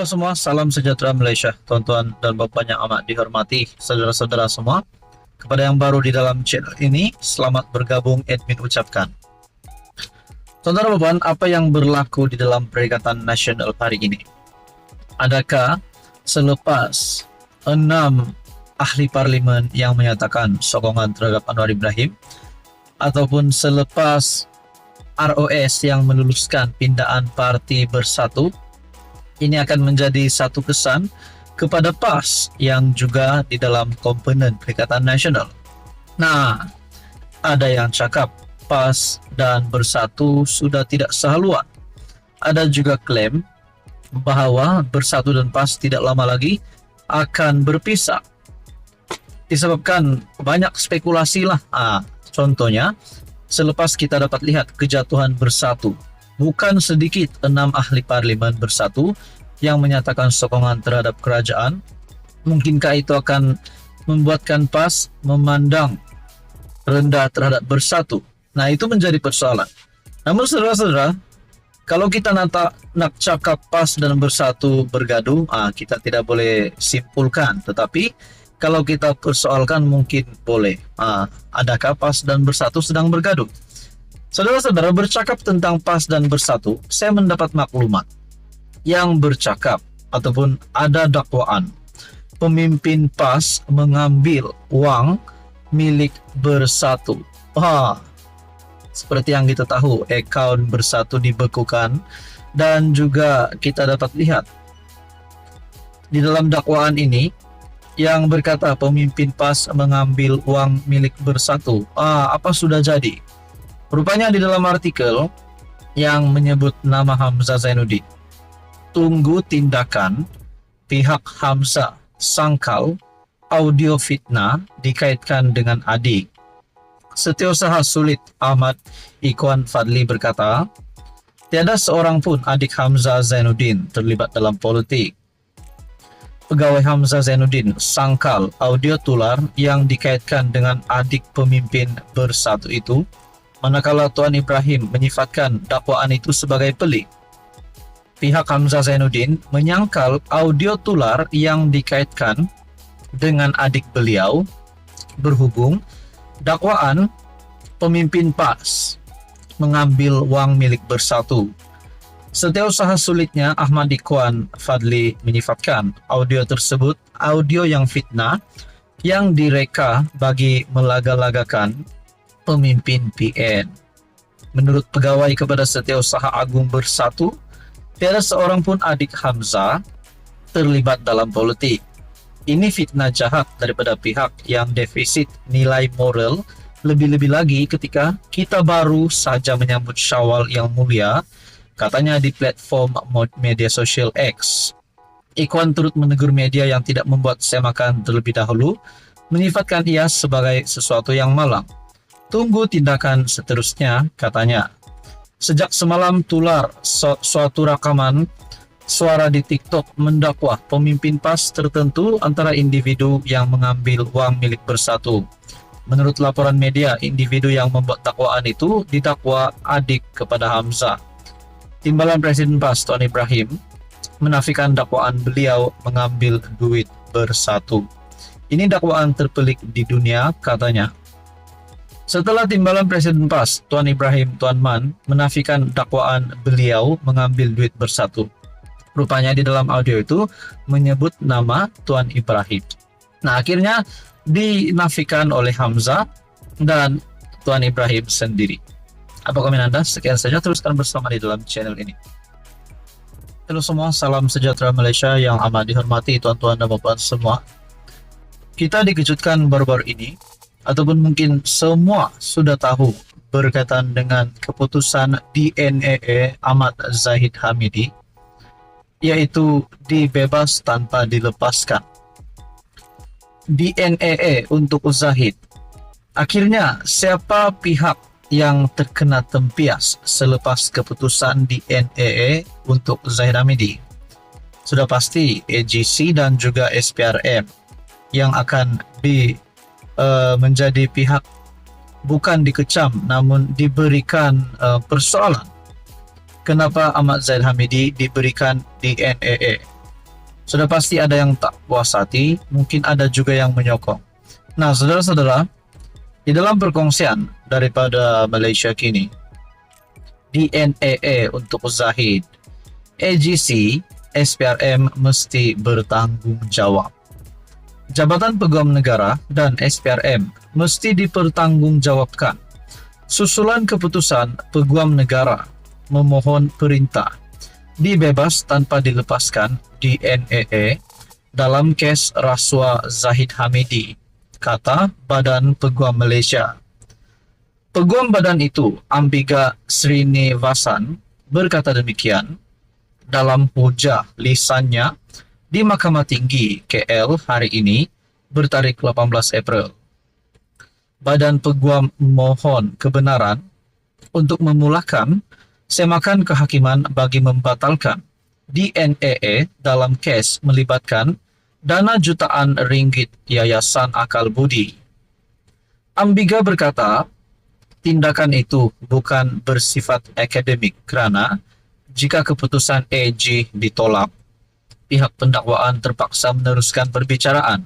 Halo semua, salam sejahtera Malaysia, tuan-tuan dan bapak yang amat dihormati, saudara-saudara semua. Kepada yang baru di dalam channel ini, selamat bergabung admin ucapkan. Tuan-tuan dan bapak, apa yang berlaku di dalam Perikatan Nasional hari ini? Adakah selepas 6 ahli parlimen yang menyatakan sokongan terhadap Anwar Ibrahim, ataupun selepas ROS yang meluluskan pindaan Parti Bersatu, ini akan menjadi satu kesan kepada PAS yang juga di dalam komponen Perikatan Nasional. Nah, ada yang cakap PAS dan Bersatu sudah tidak sehaluan. Ada juga klaim bahawa Bersatu dan PAS tidak lama lagi akan berpisah. Disebabkan banyak spekulasi lah. Contohnya, selepas kita dapat lihat kejatuhan Bersatu, bukan sedikit 6 ahli parlimen Bersatu yang menyatakan sokongan terhadap kerajaan. Mungkinkah itu akan membuatkan PAS memandang rendah terhadap Bersatu? Nah, itu menjadi persoalan. Namun saudara-saudara, kalau kita nak cakap PAS dan Bersatu bergaduh, kita tidak boleh simpulkan. Tetapi kalau kita persoalkan mungkin boleh. Adakah PAS dan Bersatu sedang bergaduh? Saudara-saudara, bercakap tentang PAS dan Bersatu, saya mendapat maklumat yang bercakap ataupun ada dakwaan pemimpin PAS mengambil wang milik Bersatu. Seperti yang kita tahu, akaun Bersatu dibekukan, dan juga kita dapat lihat di dalam dakwaan ini yang berkata pemimpin PAS mengambil uang milik Bersatu. Apa sudah jadi? Rupanya di dalam artikel yang menyebut nama Hamzah Zainuddin, tunggu tindakan pihak Hamzah sangkal audio fitnah dikaitkan dengan adik. Setiausaha Sulit Ahmad Ikhwan Fadli berkata, tiada seorang pun adik Hamzah Zainuddin terlibat dalam politik. Pegawai Hamzah Zainuddin sangkal audio tular yang dikaitkan dengan adik pemimpin Bersatu itu, manakala Tuan Ibrahim menyifatkan dakwaan itu sebagai pelik. Pihak Hamzah Zainuddin menyangkal audio tular yang dikaitkan dengan adik beliau berhubung dakwaan pemimpin PAS mengambil wang milik Bersatu. Setiausaha sulitnya Ahmad Ikhwan Fadli menyifatkan audio tersebut audio yang fitnah yang direka bagi melaga-lagakan pemimpin PN. Menurut pegawai kepada Setiausaha Agung Bersatu, tiada seorang pun adik Hamzah terlibat dalam politik. Ini fitnah jahat daripada pihak yang defisit nilai moral, lebih-lebih lagi ketika kita baru saja menyambut Syawal yang mulia, katanya di platform media sosial X. Ikhwan turut menegur media yang tidak membuat semakan terlebih dahulu, menyifatkan ia sebagai sesuatu yang malang. Tunggu tindakan seterusnya, katanya. Sejak semalam tular suatu rakaman suara di TikTok mendakwah pemimpin PAS tertentu antara individu yang mengambil uang milik Bersatu. Menurut laporan media, individu yang membuat dakwaan itu didakwa adik kepada Hamzah. Timbalan Presiden PAS Tuan Ibrahim menafikan dakwaan beliau mengambil duit Bersatu. Ini dakwaan terpelik di dunia, katanya. Setelah Timbalan Presiden PAS Tuan Ibrahim Tuan Man menafikan dakwaan beliau mengambil duit Bersatu, rupanya di dalam audio itu menyebut nama Tuan Ibrahim. Nah, akhirnya dinafikan oleh Hamzah dan Tuan Ibrahim sendiri. Apa komen Anda? Sekian saja, teruskan bersama di dalam channel ini. Halo semua, salam sejahtera Malaysia yang amat dihormati tuan-tuan dan bapak semua. Kita dikejutkan baru-baru ini, ataupun mungkin semua sudah tahu, berkaitan dengan keputusan DNAA Ahmad Zahid Hamidi, yaitu dibebas tanpa dilepaskan. DNAA untuk Zahid. Akhirnya, siapa pihak yang terkena tempias selepas keputusan DNAA untuk Zahid Hamidi? Sudah pasti AGC dan juga SPRM yang akan menjadi pihak bukan dikecam namun diberikan persoalan. Kenapa Ahmad Zahid Hamidi diberikan DNAA? Sudah pasti ada yang tak puas hati, mungkin ada juga yang menyokong. Nah, saudara-saudara, di dalam perkongsian daripada Malaysia kini, DNAA untuk Zahid, AGC, SPRM mesti bertanggung jawab. Jabatan Peguam Negara dan SPRM mesti dipertanggungjawabkan. Susulan keputusan Peguam Negara memohon perintah dibebas tanpa dilepaskan DNAA dalam kes rasuah Zahid Hamidi, kata Badan Peguam Malaysia. Peguam badan itu, Ambiga Srinivasan, berkata demikian dalam hujah lisannya di Mahkamah Tinggi KL hari ini bertarikh 18 April. Badan Peguam mohon kebenaran untuk memulakan semakan kehakiman bagi membatalkan DNAA dalam kes melibatkan dana jutaan ringgit Yayasan Akal Budi. Ambiga berkata, tindakan itu bukan bersifat akademik kerana jika keputusan AG ditolak, pihak pendakwaan terpaksa meneruskan perbicaraan.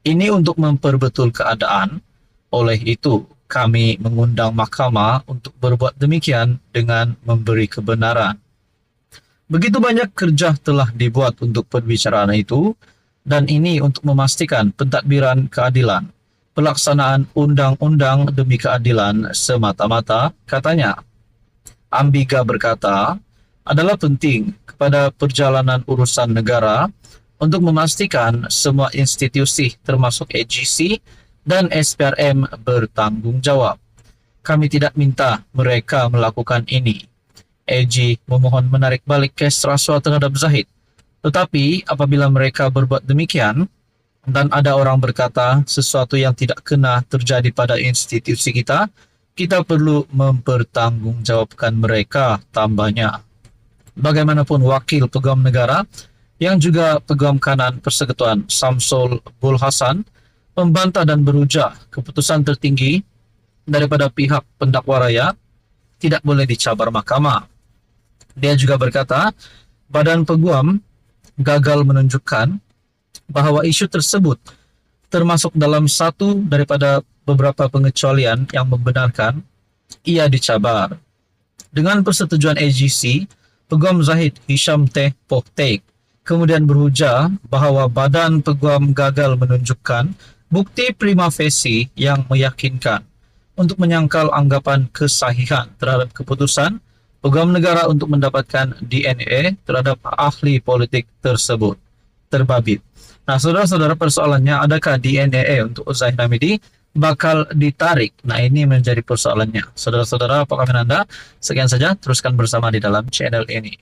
Ini untuk memperbetul keadaan, oleh itu kami mengundang mahkamah untuk berbuat demikian dengan memberi kebenaran. Begitu banyak kerja telah dibuat untuk perbicaraan itu, dan ini untuk memastikan pentadbiran keadilan, pelaksanaan undang-undang demi keadilan semata-mata, katanya. Ambiga berkata, adalah penting kepada perjalanan urusan negara untuk memastikan semua institusi termasuk AGC dan SPRM bertanggung jawab. Kami tidak minta mereka melakukan ini. AG memohon menarik balik kes rasuah terhadap Zahid. Tetapi apabila mereka berbuat demikian, dan ada orang berkata sesuatu yang tidak kena terjadi pada institusi kita perlu mempertanggungjawabkan mereka, tambahnya. Bagaimanapun wakil Peguam Negara yang juga Peguam Kanan Persekutuan Samsul Bul Hasan membantah dan berujar keputusan tertinggi daripada pihak pendakwa raya tidak boleh dicabar mahkamah. Dia juga berkata, Badan Peguam gagal menunjukkan bahawa isu tersebut termasuk dalam satu daripada beberapa pengecualian yang membenarkan ia dicabar. Dengan persetujuan AGC, Peguam Zahid Hisham Teh Poh Teck kemudian berujar bahawa Badan Peguam gagal menunjukkan bukti prima facie yang meyakinkan untuk menyangkal anggapan kesahihan terhadap keputusan Peguam Negara untuk mendapatkan DNA terhadap ahli politik tersebut terbabit. Nah, saudara-saudara, persoalannya adakah DNA untuk Zahid Hamidi bakal ditarik? Nah, ini menjadi persoalannya. Saudara-saudara, apa komentar Anda? Sekian saja, teruskan bersama di dalam channel ini.